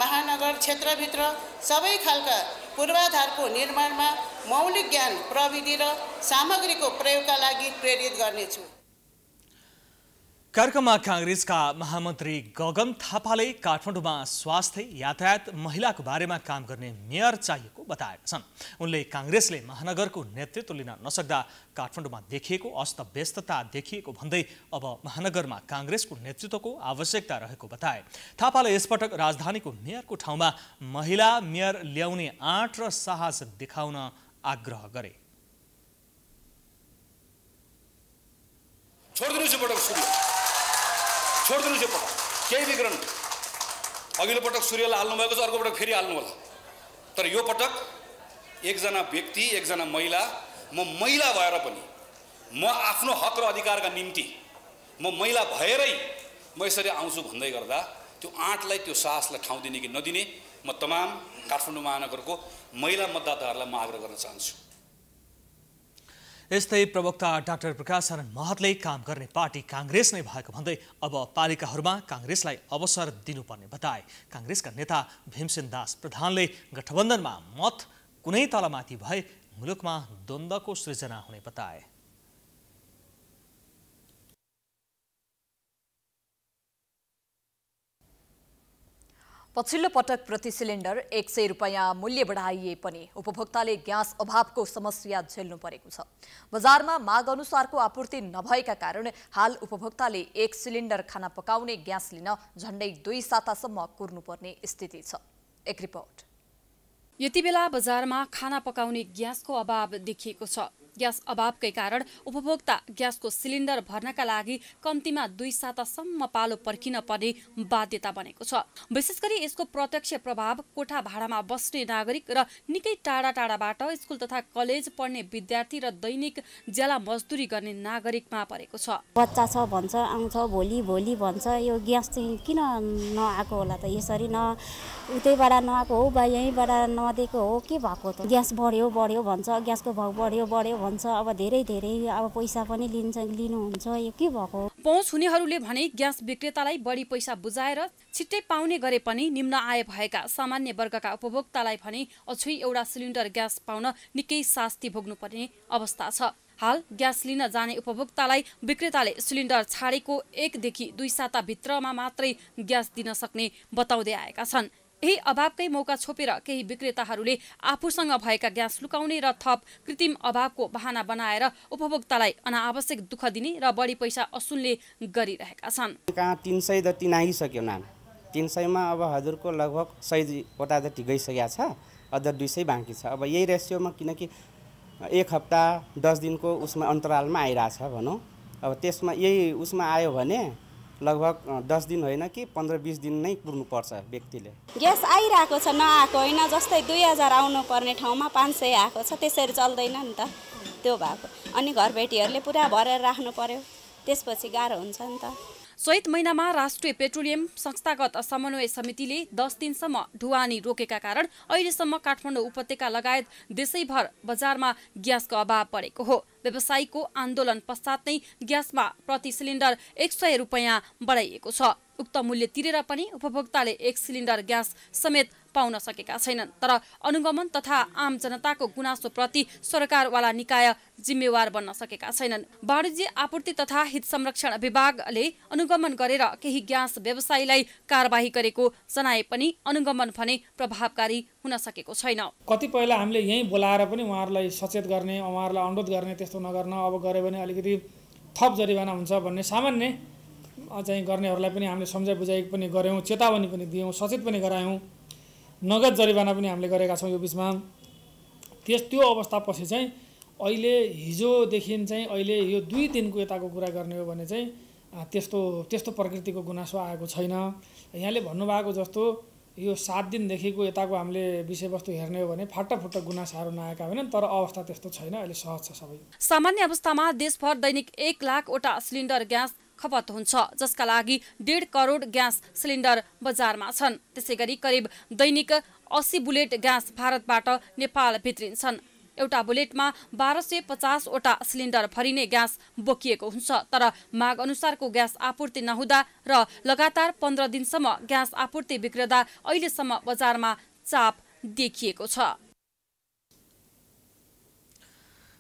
Speaker 20: महानगर क्षेत्रभित्र सबै खालका पूर्वाधारको निर्माणमा मौलिक ज्ञान, प्रविधि र सामग्रीको प्रयोगका लागि प्रेरित गर्नेछु।
Speaker 2: कार्यक्रममा कांग्रेसका महामन्त्री गगन थापाले काठमाडौँमा स्वास्थ्य, यातायात, महिलाको बारेमा काम गर्ने मेयर चाहिएको बताएका छन्। उनले कांग्रेसले महानगरको नेतृत्व लिन नसक्दा काठमाडौँमा देखिएको अस्तव्यस्तता देखिएको भन्दै अब महानगरमा कांग्रेसको नेतृत्वको आवश्यकता रहेको बताए। थापाले यसपटक राजधानीको मेयरको ठाउँमा महिला मेयर ल्याउने आँट र साहस देखाउन आग्रह गरे।
Speaker 21: छोडिदिनु यो पटक केही विग्रह नहीं। अघिल्लो पटक सूर्यलाई हाल्नुभएको छ, अर्को पटक फेरि हाल्नु होला। तर यो पटक एकजना व्यक्ति, एकजना महिला, म महिला भएर पनि म आफ्नो हक र अधिकारका निम्ति म महिला भएरै म यसरी आउँछु भन्दै गर्दा त्यो आँटलाई, त्यो साहसलाई ठाउँ दिने कि नदिने म तमाम काठमाडौँ महानगरको महिला मतदाताहरूलाई म आग्रह गर्न चाहन्छु।
Speaker 2: यस्तै प्रवक्ता डाक्टर प्रकाश शरण महतले काम गर्ने पार्टी कांग्रेस नै भएको भन्दै अब पालिकाहरूमा कांग्रेसलाई अवसर दिनुपर्ने बताए। कांग्रेसका नेता भीमसेन दास प्रधानले गठबन्धनमा मत कुनै तलमाथि भए मुलुकमा द्वन्द्वको सृजना हुने बताए।
Speaker 1: पछिल्लो पटक प्रति सिलिन्डर 100 रुपैयाँ मूल्य बढाइए पनि उपभोक्ताले ग्यास अभावको समस्या झेल्नु परेको छ। बजारमा माग अनुसारको आपूर्ति नभएका कारण हाल उपभोक्ताले 1 सिलिन्डर खाना पकाउने ग्यास लिन झण्डै 2 सातासम्म कुर्नुपर्ने स्थिति छ। एक रिपोर्ट।
Speaker 6: यति बेला बजारमा खाना पकाउने ग्यासको अभाव देखिएको छ। ग्यास अभावकै कारण उपभोक्ता ग्यासको सिलिन्डर भर्नका लागि कम्तीमा 2 सातासम्म पालो पर्खिन पर्ने बाध्यता बनेको छ। विशेष गरी यसको प्रत्यक्ष प्रभाव कोठा भाडामा बस्ने नागरिक र निकै टाढा टाढाबाट स्कुल तथा कलेज पढ्ने विद्यार्थी र दैनिक ज्याला मजदुरी गर्ने नागरिकमा परेको छ।
Speaker 22: बच्चा छ भन्छ, आउँछ भोलि भन्छ, यो ग्यास चाहिँ किन नआएको होला त? यसरी न उतैबाट नआएको हो बा यहीँबाट नदिएको हो, के भएको त? ग्यास बढ्यो भन्छ, ग्यासको भाउ बढ्यो भन्छ। अब धेरै अब पैसा पनि लिनुहुन्छ, यो के भएको?
Speaker 6: पहुँच हुनेहरूले भने ग्यास विक्रेतालाई बढी पैसा बुझाएर छिट्टै पाउने गरे पनि निम्न आय भएका सामान्य वर्गका उपभोक्तालाई भने अझै एउटा सिलिन्डर ग्यास पाउन निकै शास्ति भोग्नुपर्ने अवस्था छ। हाल ग्यास लिन जाने उपभोक्तालाई विक्रेताले सिलिन्डर छाडेको 1 देखि 2 साता भित्रमा मात्रै ग्यास दिन सक्ने बताउँदै आएका छन्। यही अभावकै मौका छोपेर केही विक्रेताहरूले आफूसँग भएका ग्यास लुकाउने र थप कृत्रिम अभावको बहाना बनाएर उपभोक्तालाई अनावश्यक दुःख दिने र बढी पैसा असुल्ने गरिरहेका छन्।
Speaker 23: कहाँ 300 जति नागिसक्यो नाम। 300 मा अब हजुरको लगभग 100 वटा जति गइसकेको छ, अझ 200 बाँकी छ। अब यही रेसियोमा, किनकि 1 हप्ता 10 दिनको उसमा अन्तरालमा आइरहेछ भनौँ। अब त्यसमा यही उसमा आयो भने लगभग 10 दिन होइन कि 15-20 दिन नै कुर्नुपर्छ व्यक्तिले।
Speaker 22: ग्यास आइरहेको छ, नआएको होइन। जस्तै 2000 आउनु पर्ने ठाउँमा 500 आएको छ, त्यसरी चल्दैन नि त। त्यो भएको अनि घरबेटीहरूले पुरा भरेर राख्नु पर्यो, त्यसपछि गाह्रो हुन्छ नि त।
Speaker 6: चैत महिनामा राष्ट्रिय पेट्रोलियम संस्थागत समन्वय समितिले 10 दिनसम्म ढुवानी रोकेका कारण अहिलेसम्म काठमाडौँ उपत्यका लगायत देशैभर बजारमा ग्यासको अभाव परेको हो। व्यवसायीको आन्दोलन पश्चात नै ग्यासमा प्रति सिलिन्डर 100 रुपैयाँ बढाइएको छ। उक्त मूल्य तिरेर पनि उपभोक्ताले 1 सिलिन्डर ग्यास समेत पाउन सकेका छैनन्। तर अनुगमन तथा आम जनताको गुनासोप्रति सरकारवाला निकाय जिम्मेवार बन्न सकेका छैनन्। वाणिज्य आपूर्ति तथा हित संरक्षण विभागले अनुगमन गरेर केही ग्यास व्यवसायीलाई कारबाही गरेको जनाए पनि अनुगमन भने प्रभावकारी हुन सकेको छैन।
Speaker 3: कतिपयलाई हामीले यहीँ बोलाएर पनि उहाँहरूलाई सचेत गर्ने, उहाँहरूलाई अनुरोध गर्ने, त्यस्तो नगर्न, अब गऱ्यो भने अलिकति थप जरिवाना हुन्छ भन्ने सामान्य चाहिँ गर्नेहरूलाई पनि हामीले सम्झाइ बुझाइ पनि गऱ्यौँ, चेतावनी पनि दियौँ, सचेत पनि गरायौँ। नगद जरिवाना पनि हामीले गरेका छौँ यो बिचमा। त्यो अवस्थापछि चाहिँ अहिले हिजोदेखि चाहिँ अहिले यो 2 दिनको यताको कुरा गर्ने हो भने चाहिँ त्यस्तो प्रकृतिको गुनासो आएको छैन। यहाँले भन्नुभएको जस्तो यो 7 दिनदेखिको यताको हामीले विषयवस्तु हेर्ने हो भने फाटाफुट्टा गुनासाहरू नआएका होइनन्, तर अवस्था त्यस्तो छैन, अहिले सहज छ सबै।
Speaker 6: सामान्य अवस्थामा देशभर दैनिक 1 लाखवटा सिलिन्डर ग्यास खपत हुन्छ, जसका लागि 1.5 करोड ग्यास सिलिन्डर बजारमा छन्। त्यसैगरी करिब दैनिक 80 बुलेट ग्यास भारतबाट नेपाल भित्रिन्छन्। एउटा बुलेटमा 1250 वटा सिलिन्डर भरिने ग्यास बोकिएको हुन्छ। तर माग अनुसारको ग्यास आपूर्ति नहुँदा र लगातार 15 दिनसम्म ग्यास आपूर्ति बिग्रदा अहिलेसम्म बजारमा चाप देखिएको छ।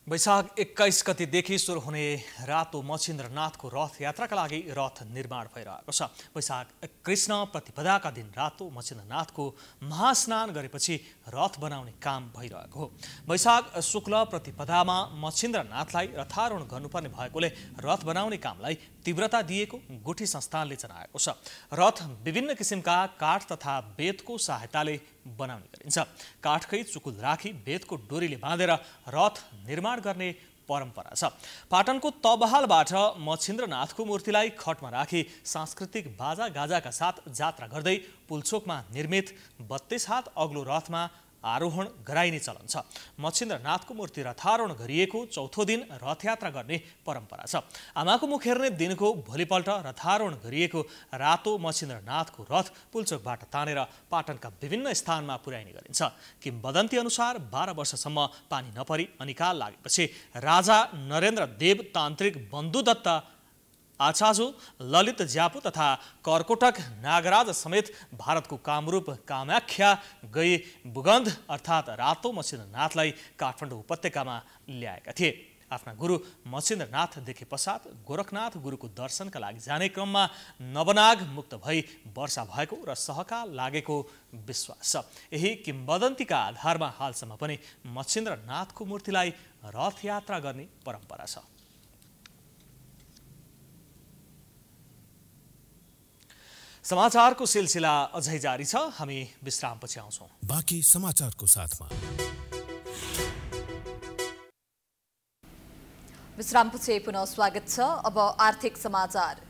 Speaker 2: वैशाख 21 गतेदेखि सुरु हुने रातो मच्छिन्द्रनाथको रथ यात्राका लागि रथ निर्माण भइरहेको छ। वैशाख कृष्ण प्रतिपदाका दिन रातो मच्छिन्द्रनाथको महास्नान गरेपछि रथ बनाउने काम भइरहेको हो। वैशाख शुक्ल प्रतिपदामा मच्छिन्द्रनाथलाई रथारोहण गर्नुपर्ने भएकोले रथ बनाउने कामलाई तीव्रता दिएको गुठी संस्थानले जनाएको छ। रथ विभिन्न किसिमका काठ तथा बेतको सहायताले बनाउने गरिन्छ। काठकै चुकुल राखी बेतको डोरीले बाँधेर रथ निर्माण गर्ने परम्परा छ। पाटनको तबहालबाट मच्छिन्द्रनाथको मूर्तिलाई खटमा राखी सांस्कृतिक बाजा गाजाका साथ जात्रा गर्दै पुल्चोकमा निर्मित 32 हात अग्लो रथमा आरोहण गराइने चलन छ। मच्छिन्द्रनाथको मूर्ति रथारोहण गरिएको चौथो दिन रथयात्रा गर्ने परम्परा छ। आमाको मुख हेर्ने दिनको भोलिपल्ट रथारोहण गरिएको रातो मच्छिन्द्रनाथको रथ पुल्चोकबाट तानेर पाटनका विभिन्न स्थानमा पुर्याइने गरिन्छ। किंवदन्ती अनुसार 12 वर्षसम्म पानी नपरी अनिकाल लागेपछि राजा नरेन्द्र देव तान्त्रिक बन्धुदत्त आचार्य ललित ज्यापू तथा कर्कोटक नागराज समेत भारतको कामरूप कामाख्या गई बुगन्ध अर्थात् रातो मच्छिन्द्रनाथलाई काठमाडौँ उपत्यकामा ल्याएका थिए। आफ्ना गुरु मच्छिन्द्रनाथ देखे पश्चात गोरखनाथ गुरुको दर्शनका लागि जाने क्रममा नवनाग मुक्त भई वर्षा भएको र सहकाल लागेको विश्वास छ। यही किंवदन्तीका आधारमा हालसम्म पनि मच्छिन्द्रनाथको मूर्तिलाई रथयात्रा गर्ने परम्परा छ। समाचारको सिलसिला अझै जारी छ, हामी विश्रामपछि आउँछौँ।
Speaker 18: बाँकी समाचारको साथमा
Speaker 1: विश्रामपछि पुनः स्वागत छ। अब आर्थिक समाचार।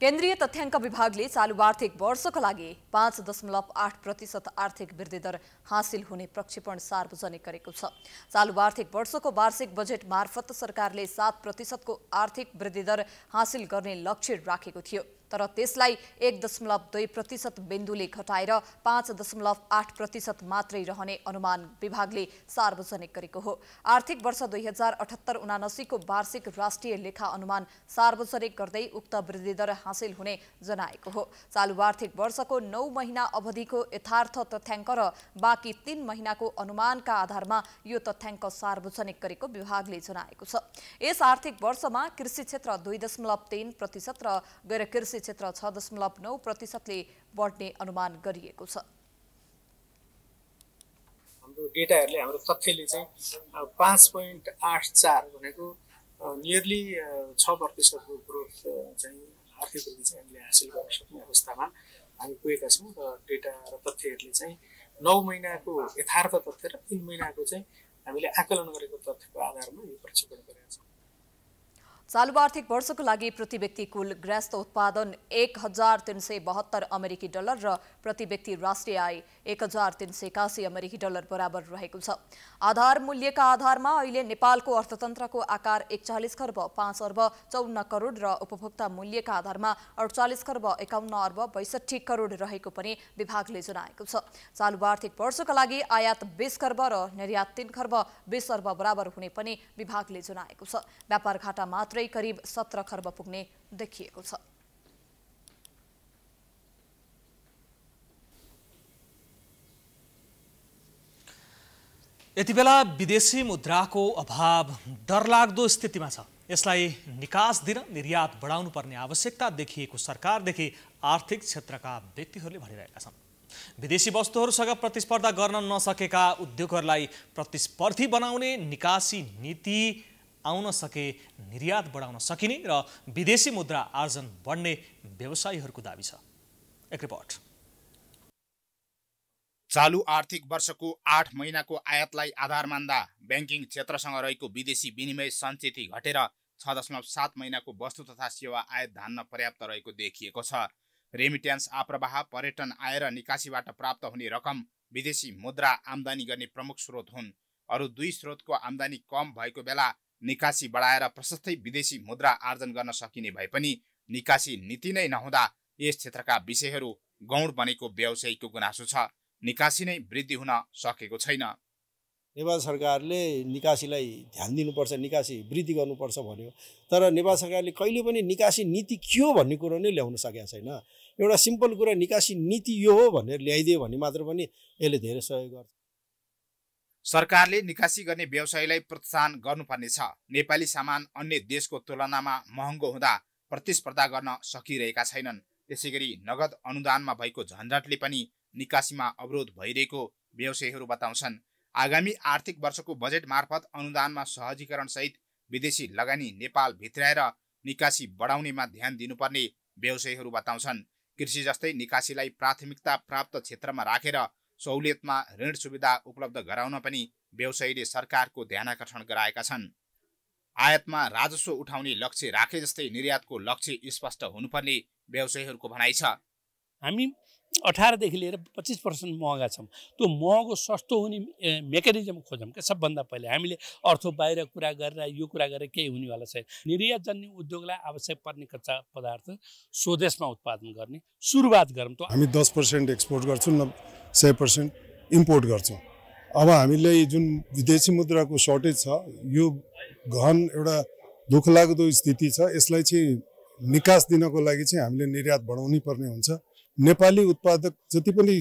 Speaker 1: केन्द्रीय तथ्याङ्क विभागले चालु आर्थिक वर्षका लागि 5.8% आर्थिक वृद्धि दर हासिल हुने प्रक्षेपण सार्वजनिक गरेको छ। चालु आर्थिक वर्षको वार्षिक बजेट मार्फत सरकारले 7% को आर्थिक वृद्धि दर हासिल गर्ने लक्ष्य राखेको थियो, तर त्यसलाई 1.2% बिन्दुले घटाएर 5.8% मात्रै रहने अनुमान विभागले सार्वजनिक गरेको हो। आर्थिक वर्ष 2078-79 को वार्षिक राष्ट्रिय लेखा अनुमान सार्वजनिक गर्दै उक्त वृद्धि दर हासिल हुने जनाएको हो। चालु आर्थिक वर्षको 9 महिना अवधिको यथार्थ तथ्याङ्क र बाँकी 3 महिनाको अनुमानका आधारमा यो तथ्याङ्क सार्वजनिक गरेको विभागले जनाएको छ। यस आर्थिक वर्षमा कृषि क्षेत्र 2.3% र गैर कृषि क्षेत्र 6.9% ले बढ्ने अनुमान गरिएको छ।
Speaker 5: हाम्रो डेटाहरूले हाम्रो तथ्यले चाहिँ 5.84 भनेको नियरली 6% को ग्रोथ चाहिँ आर्थिक वृद्धि चाहिँ हामीले हासिल गर्न सक्ने अवस्थामा हामी पुगेका छौँ र डेटा र तथ्यहरूले चाहिँ 9 महिनाको यथार्थ तथ्य र 3 महिनाको चाहिँ हामीले आकलन गरेको तथ्यको आधारमा यो प्रक्षेपण गरेका छौँ।
Speaker 1: चालू आर्थिक वर्षको लागि प्रति व्यक्ति कुल गृहस्थ उत्पादन 1372 अमेरिकी डलर र प्रति व्यक्ति राष्ट्रिय आय 1381 अमेरिकी डलर बराबर रहेको छ। आधार मूल्यका आधारमा अहिले नेपालको अर्थतन्त्रको आकार 41 खर्ब 5 अर्ब 54 करोड र उपभोक्ता मूल्यका आधारमा 48 खर्ब 51 अर्ब 62 करोड रहेको पनि विभागले जनाएको छ। चालू आर्थिक वर्षका लागि आयात 20 खर्ब र निर्यात 3 खर्ब 20 अर्ब बराबर हुने पनि विभागले जनाएको छ। व्यापार घाटा मात्रै करिब 17 खर्ब पुग्ने देखिएको छ।
Speaker 2: यति बेला विदेशी मुद्राको अभाव डरलाग्दो स्थितिमा छ। यसलाई निकास दिन निर्यात बढाउनु पर्ने आवश्यकता देखिएको सरकारदेखि आर्थिक क्षेत्रका व्यक्तिहरूले भनिरहेका छन्। विदेशी वस्तुहरूसँग प्रतिस्पर्धा गर्न नसकेका उद्योगहरूलाई प्रतिस्पर्धी बनाउने निकासी नीति आउन सके निर्यात बढाउन सकिने र विदेशी मुद्रा आर्जन बढ्ने व्यवसायीहरूको दाबी छ। एक रिपोर्ट।
Speaker 7: चालू आर्थिक वर्षको 8 महिनाको आयातलाई आधार मान्दा बैंकिङ क्षेत्रसँग रहेको विदेशी विनिमय सञ्चित घटेर 6.7 महिनाको वस्तु तथा सेवा आयात धान्न पर्याप्त रहेको देखिएको छ। रेमिट्यान्स आप्रवाह, पर्यटन आय र निकासीबाट प्राप्त हुने रकम विदेशी मुद्रा आम्दानी गर्ने प्रमुख स्रोत हुन्। अरू दुई स्रोतको आम्दानी कम भएको बेला निकासी बढाएर प्रशस्तै विदेशी मुद्रा आर्जन गर्न सकिने भए पनि निकासी नीति नै नहुँदा यस क्षेत्रका विषयहरू गौण बनेको व्यवसायीको गुनासो छ। निकासी नै वृद्धि हुन सकेको छैन।
Speaker 8: नेपाल सरकारले निकासीलाई ध्यान दिनुपर्छ, निकासी वृद्धि गर्नुपर्छ भन्यो, तर नेपाल सरकारले कहिले पनि निकासी नीति के हो भन्ने कुरो नै ल्याउन सकेको छैन। एउटा सिम्पल कुरा निकासी नीति यो हो भनेर ल्याइदियो भने मात्र पनि यसले धेरै सहयोग गर्छ।
Speaker 7: सरकारले निकासी गर्ने व्यवसायीलाई प्रोत्साहन गर्नुपर्नेछ। नेपाली सामान अन्य देशको तुलनामा महँगो हुँदा प्रतिस्पर्धा गर्न सकिरहेका छैनन्। त्यसैगरी नगद अनुदानमा भएको झन्झटले पनि निकासीमा अवरोध भइरहेको व्यवसायीहरू बताउँछन्। आगामी आर्थिक वर्षको बजेट मार्फत अनुदानमा सहजीकरण सहित विदेशी लगानी नेपाल भित्राएर निकासी बढाउनेमा ध्यान दिनुपर्ने व्यवसायीहरू बताउँछन्। कृषि जस्तै निकासीलाई प्राथमिकता प्राप्त क्षेत्रमा राखेर सहुलियतमा ऋण सुविधा उपलब्ध गराउन पनि व्यवसायीले सरकारको ध्यानाकर्षण गराएका छन्। आयातमा राजस्व उठाउने लक्ष्य राखे जस्तै निर्यातको लक्ष्य स्पष्ट हुनुपर्ने व्यवसायीहरूको भनाइ छ।
Speaker 10: हामी 18 देखि लिएर 25% महँगा छौँ। त्यो महँगो सस्तो हुने मेकानिजम खोजौँ क्या। सबभन्दा पहिले हामीले अर्थो बाहिर कुरा गरेर यो कुरा गरेर केही हुनेवाला छैन। निर्यात जन्य उद्योगलाई आवश्यक पर्ने कच्चा पदार्थ स्वदेशमा उत्पादन गर्ने सुरुवात गरौँ। त
Speaker 24: हामी 10% एक्सपोर्ट गर्छौँ, 100% इम्पोर्ट गर्छौँ। अब हामीले जुन विदेशी मुद्राको सर्टेज छ, यो गहन एउटा दुःखलाग्दो स्थिति छ। यसलाई चाहिँ निकास दिनको लागि चाहिँ हामीले निर्यात बढाउनै पर्ने हुन्छ। नेपाली उत्पादक जति पनि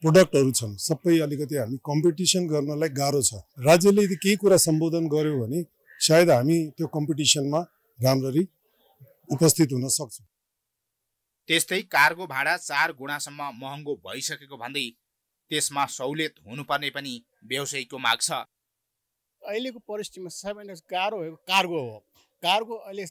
Speaker 24: प्रोडक्टहरू छन् सबै अलिकति हामी कम्पिटिसन गर्नलाई गाह्रो छ। राज्यले यदि केही कुरा सम्बोधन गर्यो भने सायद हामी त्यो कम्पिटिसनमा राम्ररी उपस्थित हुन सक्छौँ।
Speaker 7: त्यस्तै कार्गो भाडा 4 गुणासम्म महँगो भइसकेको भन्दै त्यसमा सहुलियत हुनुपर्ने पनि व्यवसायीको माग छ।
Speaker 15: अहिलेको परिस्थितिमा सबैभन्दा गाह्रो भएको कार्गो हो। कार्गो अहिले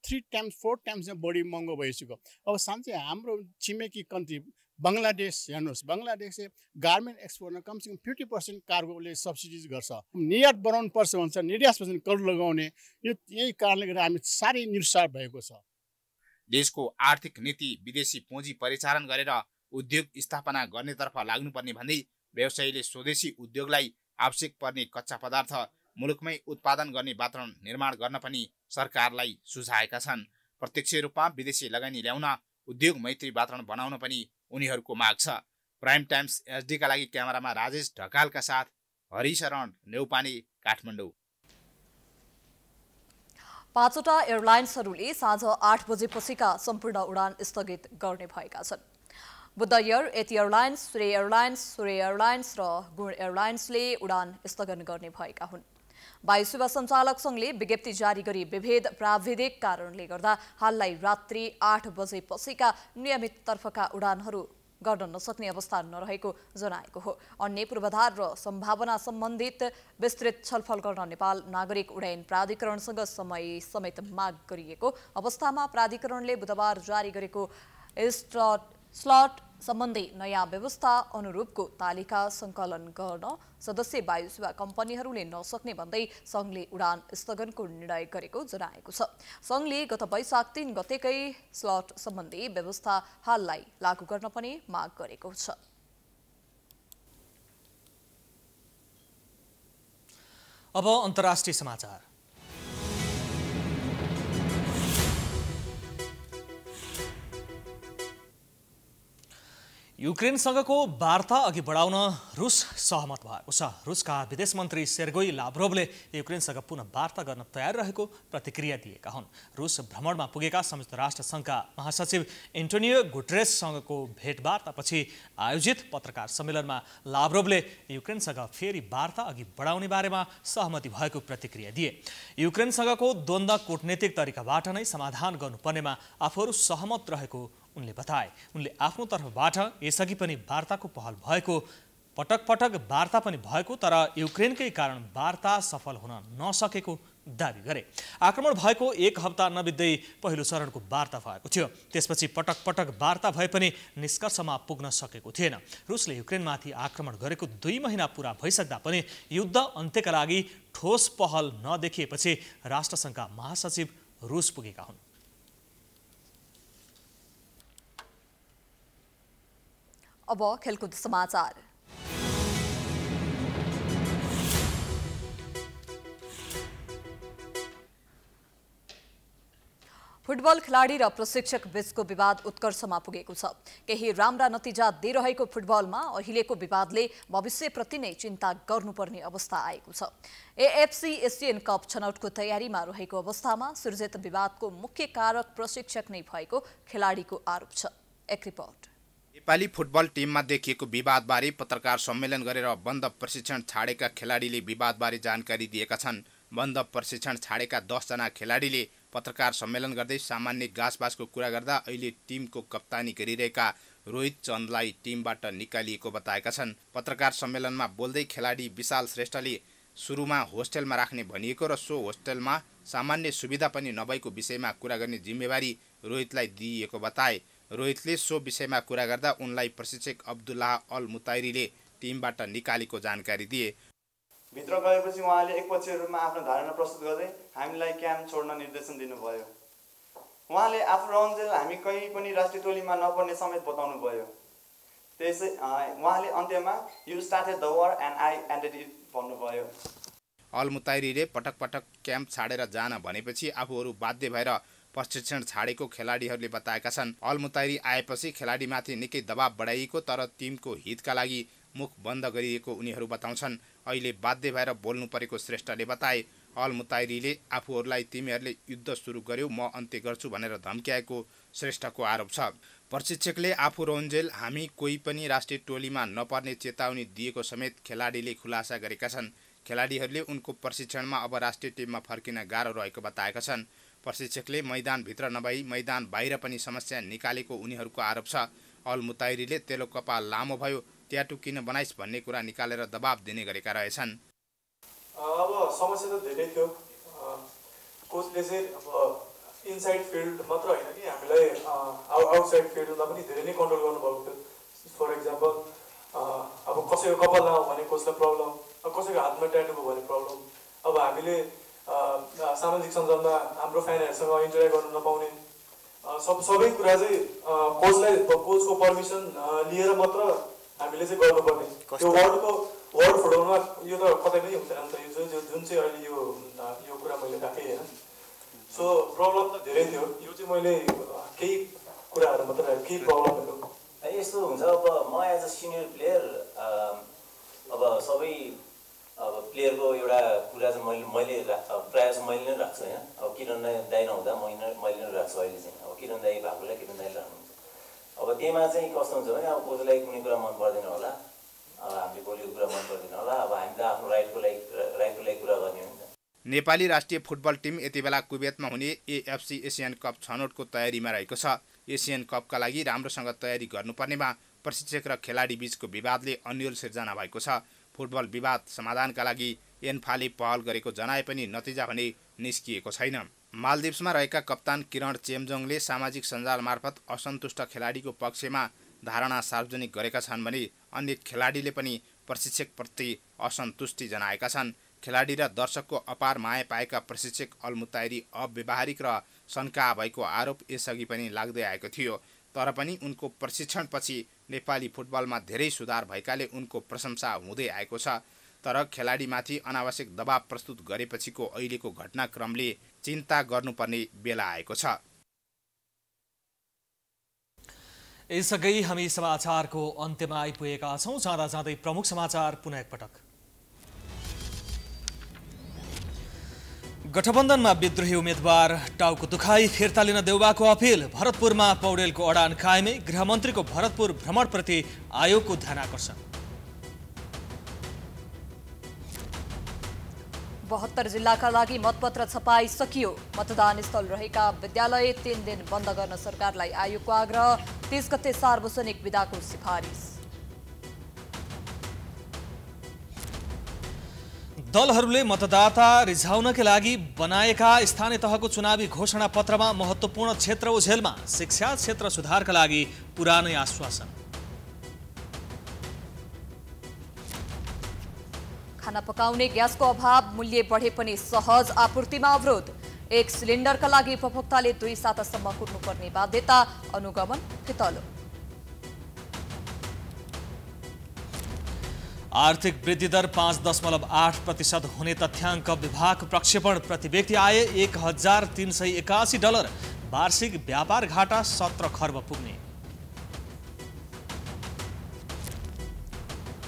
Speaker 15: 3 times 4 times बढी महँगो भइसक्यो। अब साँच्चै हाम्रो छिमेकी कन्ट्री बङ्गलादेश हेर्नुहोस्, बङ्गलादेशले गार्मेन्ट एक्सपोर्टमा कमसेकम 50% कार्गोले सब्सिडिज गर्छ। निर्यात बढाउनु पर्छ भन्छ, निर्यातपछि कर लगाउने, यही कारणले गर्दा हामी साह्रै निरुत्साह भएको छ।
Speaker 7: देशको आर्थिक नीति विदेशी पुँजी परिचालन गरेर उद्योग स्थापना गर्नेतर्फ लाग्नुपर्ने भन्दै व्यवसायीले स्वदेशी उद्योगलाई आवश्यक पर्ने कच्चा पदार्थ मुलुकमै उत्पादन गर्ने वातावरण निर्माण गर्न पनि सरकारलाई सुझाएका छन्। प्रत्यक्ष रूपमा विदेशी लगानी ल्याउन उद्योग मैत्री वातावरण बनाउन पनि उनीहरूको माग छ। प्राइम टाइम्स एचडी का लागि क्यामेरामा राजेश ढकालका साथ हरिशरण नेउपाने, काठमाडौँ।
Speaker 1: 5वटा एयरलाइन्सहरूले साँझ 8 बजेपछिका सम्पूर्ण उडान स्थगित गर्ने भएका छन्। बुद्ध एयर, यति एयरलाइन्स, श्रेय एयरलाइन्स, सूर्य एयरलाइन्स र गुण एयरलाइन्सले उडान स्थगन गर्ने भएका हुन्। वायु सेवा सञ्चालक सङ्घले विज्ञप्ति जारी गरी विभेद प्राविधिक कारणले गर्दा हाललाई रात्रि 8 बजेपछिका नियमित तर्फका उडानहरू गर्न नसक्ने अवस्था नरहेको जनाएको हो। अन्य पूर्वाधार र सम्भावना सम्बन्धित विस्तृत छलफल गर्न नेपाल नागरिक उड्डयन प्राधिकरणसँग समय समेत माग गरिएको अवस्थामा प्राधिकरणले बुधबार जारी गरेको स्लट सम्बन्धी नयाँ व्यवस्था अनुरूपको तालिका सङ्कलन गर्न सदस्य वायुसेवा कम्पनीहरूले नसक्ने भन्दै सङ्घले उडान स्थगनको निर्णय गरेको जनाएको छ। सङ्घले गत वैशाख 3 गतेकै स्लट सम्बन्धी व्यवस्था हाललाई लागू गर्न पनि माग गरेको छ।
Speaker 2: अब अन्तर्राष्ट्रिय समाचार। युक्रेनसँगको वार्ता अघि बढाउन रुस सहमत भएको छ। रुसका विदेश मन्त्री सेर्गोई लाभ्रोभले युक्रेनसँग पुनः वार्ता गर्न तयार रहेको प्रतिक्रिया दिएका हुन्। रुस भ्रमणमा पुगेका संयुक्त राष्ट्र सङ्घका महासचिव एन्टोनियो गुटेरेससँगको भेटवार्तापछि आयोजित पत्रकार सम्मेलनमा लाभ्रोभले युक्रेनसँग फेरि वार्ता अघि बढाउने बारेमा सहमति भएको प्रतिक्रिया दिए। युक्रेनसँगको द्वन्द्व कूटनीतिक तरिकाबाट नै समाधान गर्नुपर्नेमा आफूहरू सहमत रहेको उनले बताए। उनले आफ्नो तर्फबाट यसअघि पनि वार्ताको पहल भएको, पटक वार्ता पनि भएको, तर युक्रेनकै कारण वार्ता सफल हुन नसकेको दावी गरे। आक्रमण भएको 1 हप्ता नबित्दै पहिलो चरणको वार्ता भएको थियो। त्यसपछि पटक वार्ता भए पनि निष्कर्षमा पुग्न सकेको थिएन। रुसले युक्रेनमाथि आक्रमण गरेको 2 महिना पूरा भइसक्दा पनि युद्ध अन्त्यका लागि ठोस पहल नदेखिएपछि राष्ट्रसङ्घका महासचिव रुस पुगेका हुन्।
Speaker 1: अब खेलकुद समाचार। फुटबल खेलाडी र प्रशिक्षक बीचको विवाद उत्कर्षमा पुगेको छ। केही राम्रा नतिजा दिइरहेको फुटबलमा अहिलेको विवादले भविष्यप्रति नै चिन्ता गर्नुपर्ने अवस्था आएको छ। एएफसी एसियन कप छनौटको तयारीमा रहेको अवस्थामा सृजित विवादको मुख्य कारक प्रशिक्षक नै भएको खेलाडीको आरोप छ। एक रिपोर्ट।
Speaker 7: नेपाली फुटबल टिममा देखिएको विवादबारे पत्रकार सम्मेलन गरेर बन्द प्रशिक्षण छाडेका खेलाडीले विवादबारे जानकारी दिएका छन्। बन्द प्रशिक्षण छाडेका 10 जना खेलाडीले पत्रकार सम्मेलन गर्दै सामान्य गाँसबासको कुरा गर्दा अहिले टिमको कप्तानी गरिरहेका रोहित चन्दलाई टिमबाट निकालिएको बताएका छन्। पत्रकार सम्मेलनमा बोल्दै खेलाडी विशाल श्रेष्ठले सुरुमा होस्टेलमा राख्ने भनिएको र सो होस्टेलमा सामान्य सुविधा पनि नभएको विषयमा कुरा गर्ने जिम्मेवारी रोहितलाई दिइएको बताए। रोहितले सो विषयमा कुरा गर्दा उनलाई प्रशिक्षक अब्दुल्लाह अल मुताइरीले टिमबाट निकालेको जानकारी दिए।
Speaker 11: भित्र गएपछि उहाँले एकपक्षीय रूपमा आफ्नो धारणा प्रस्तुत गर्दै हामीलाई क्याम्प छोड्न निर्देशन दिनुभयो। उहाँले आफू रहन्जेल हामी कहीँ पनि राष्ट्रिय टोलीमा नपर्ने समेत बताउनु भयो। त्यसै उहाँले अन्त्यमा you started the war and I ended it भन्नुभयो।
Speaker 7: अल मुताइरीले पटक क्याम्प छाडेर जान भनेपछि आफूहरू बाध्य भएर प्रशिक्षण छाडेको खेलाडीहरूले बताएका छन्। अल मुताइरी आएपछि खेलाडीमाथि निकै दबाब बढाइएको तर टिमको हितका लागि मुख बन्द गरिएको उनीहरू बताउँछन्। अहिले बाध्य भएर बोल्नु परेको श्रेष्ठले बताए। अल मुताइरीले आफूहरूलाई तिमीहरूले युद्ध सुरु गर्यो म अन्त्य गर्छु भनेर धम्क्याएको श्रेष्ठको आरोप छ। प्रशिक्षकले आफू रन्जेल हामी कोही पनि राष्ट्रिय टोलीमा नपर्ने चेतावनी दिएको समेत खेलाडीले खुलासा गरेका छन्। खेलाडीहरूले उनको प्रशिक्षणमा अब राष्ट्रिय टिममा फर्किन गाह्रो रहेको बताएका छन्। प्रशिक्षकले मैदानभित्र नभई मैदान बाहिर पनि समस्या निकालेको उनीहरूको आरोप छ। अल मुताइरीले तेलो कपाल लामो भयो ट्याटु किन बनाइस् भन्ने कुरा निकालेर दबाब दिने गरेका रहेछन्।
Speaker 12: अब समस्या त धेरै थियो। कोचले चाहिँ अब इनसाइड फिल्ड मात्र होइन कि हामीलाई आउटसाइड फिल्डमा पनि धेरै नै कन्ट्रोल गर्नुभएको थियो। फर इक्जाम्पल अब कसैको कपाल लामो भने कोचलाई प्रब्लम, कसैको हातमा ट्याटु भयो भने प्रब्लम। अब हामीले सामाजिक सञ्जालमा हाम्रो फ्यानहरूसँग इन्टरेक्ट गर्न नपाउने सबै कुरा चाहिँ कोचको पर्मिसन लिएर मात्र हामीले चाहिँ गर्नुपर्ने। त्यो वर्ड फुटाउनमा यो त कतै पनि हुँदैन नि त। यो जुन चाहिँ अहिले यो कुरा मैले राखेँ होइन। सो प्रब्लम त धेरै थियो। यो चाहिँ मैले केही कुराहरू मात्र राखेँ, केही प्रब्लमहरू।
Speaker 13: यस्तो हुन्छ अब म एज अ सिनियर प्लेयर अब सबै अब प्लेयरको एउटा कुरा चाहिँ मैले प्रायः चाहिँ मैले नै राख्छु होइन। अब किरण दाइ नहुँदा मैले नै राख्छु अहिले चाहिँ। अब किरण दाइ भएकोलाई किरण दाइ राख्नुहुन्छ। अब त्यहीमा चाहिँ कस्तो हुन्छ भने अब कोचलाई कुनै कुरा मन पर्दैन होला, अब हामीले बोलेको कुरा मन पर्दैन होला। अब हामी त आफ्नो राइटको लागि कुरा गर्ने हो नि त।
Speaker 7: नेपाली राष्ट्रिय फुटबल टिम यति बेला कुवेतमा हुने एएफसी एसियन कप छनौटको तयारीमा रहेको छ। एसियन कपका लागि राम्रोसँग तयारी गर्नुपर्नेमा प्रशिक्षक र खेलाडी बीचको विवादले अन्यल सिर्जना भएको छ। फुटबल विवाद समाधानका लागि एन्फाले पहल गरेको जनाए पनि नतिजा भने निस्किएको छैन। मालदिप्समा रहेका कप्तान किरण चेम्जोङले सामाजिक सञ्जाल मार्फत असन्तुष्ट खेलाडीको पक्षमा धारणा सार्वजनिक गरेका छन् भने अन्य खेलाडीले पनि प्रशिक्षकप्रति असन्तुष्टि जनाएका छन्। खेलाडी र दर्शकको अपार माया पाएका प्रशिक्षक अलमुताइरी अव्यावहारिक र शङ्का भएको आरोप यसअघि पनि लाग्दै आएको थियो। तर पनि उनको प्रशिक्षणपछि नेपाली फुटबलमा धेरै सुधार भएकाले उनको प्रशंसा हुँदै आएको छ। तर खेलाडीमाथि अनावश्यक दबाव प्रस्तुत गरेपछिको अहिलेको घटनाक्रमले चिन्ता गर्नुपर्ने बेला आएको छ।
Speaker 2: यसअघि हामी समाचारको अन्त्यमा आइपुगेका छौं। जाँदा जाँदै प्रमुख समाचार पुनः एकपटक। गठबन्धनमा विद्रोही उम्मेद्वार टाउको दुखाई फिर्ता लिन देउबाको अपील। भरतपुरमा पौडेलको अडान कायमै। गृहमन्त्रीको भरतपुर भ्रमणप्रति आयोगको ध्यान आकर्षण।
Speaker 1: 72 जिल्लाका लागि मतपत्र छपाई सकियो। मतदान स्थल रहेका विद्यालय 3 दिन बन्द गर्न सरकारलाई आयोगको आग्रह। 30 गते सार्वजनिक विदाको सिफारिस।
Speaker 2: दलहरूले मतदाता रिझाउनका लागि बनाएका स्थानीय तहको चुनावी घोषणा पत्रमा महत्त्वपूर्ण क्षेत्र ओझेलमा। शिक्षा क्षेत्र सुधारका लागि पुरानै आश्वासन।
Speaker 1: खाना पकाउने ग्यासको अभाव, मूल्य बढे पनि सहज आपूर्तिमा अवरोध। 1 सिलिन्डरका लागि उपभोक्ताले 2 सातासम्म कुर्नुपर्ने बाध्यता। अनुगमन फितलो।
Speaker 2: आर्थिक वृद्धि दर 5.8% हुने तथ्याङ्क विभाग प्रक्षेपण। प्रति व्यक्ति आय $1,381। वार्षिक व्यापार घाटा 17 खर्ब पुग्ने।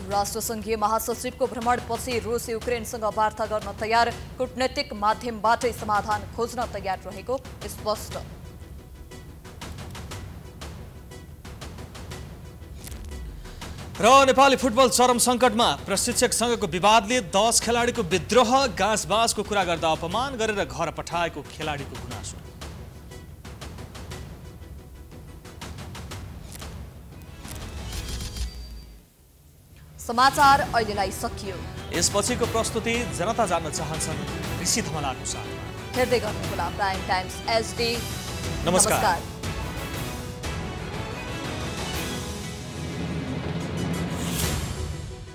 Speaker 1: राष्ट्रसङ्घीय महासचिवको भ्रमणपछि रुस युक्रेनसँग वार्ता गर्न तयार। कूटनैतिक माध्यमबाटै समाधान खोज्न तयार रहेको स्पष्ट।
Speaker 2: र नेपाली फुटबल चरम सङ्कटमा। प्रशिक्षकसँगको विवादले 10 खेलाडीको विद्रोह। गाँसबाजको कुरा गर्दा अपमान गरेर घर पठाएको खेलाडीको गुनासो।
Speaker 1: समाचार अहिलेलाई सकियो।
Speaker 2: यसपछिको प्रस्तुति जनता जान्न चाहन्छन् ऋषि धमलाको साथमा।
Speaker 1: हेर्दै गर्नुहोला प्राइम टाइम्स HD।
Speaker 2: नमस्कार।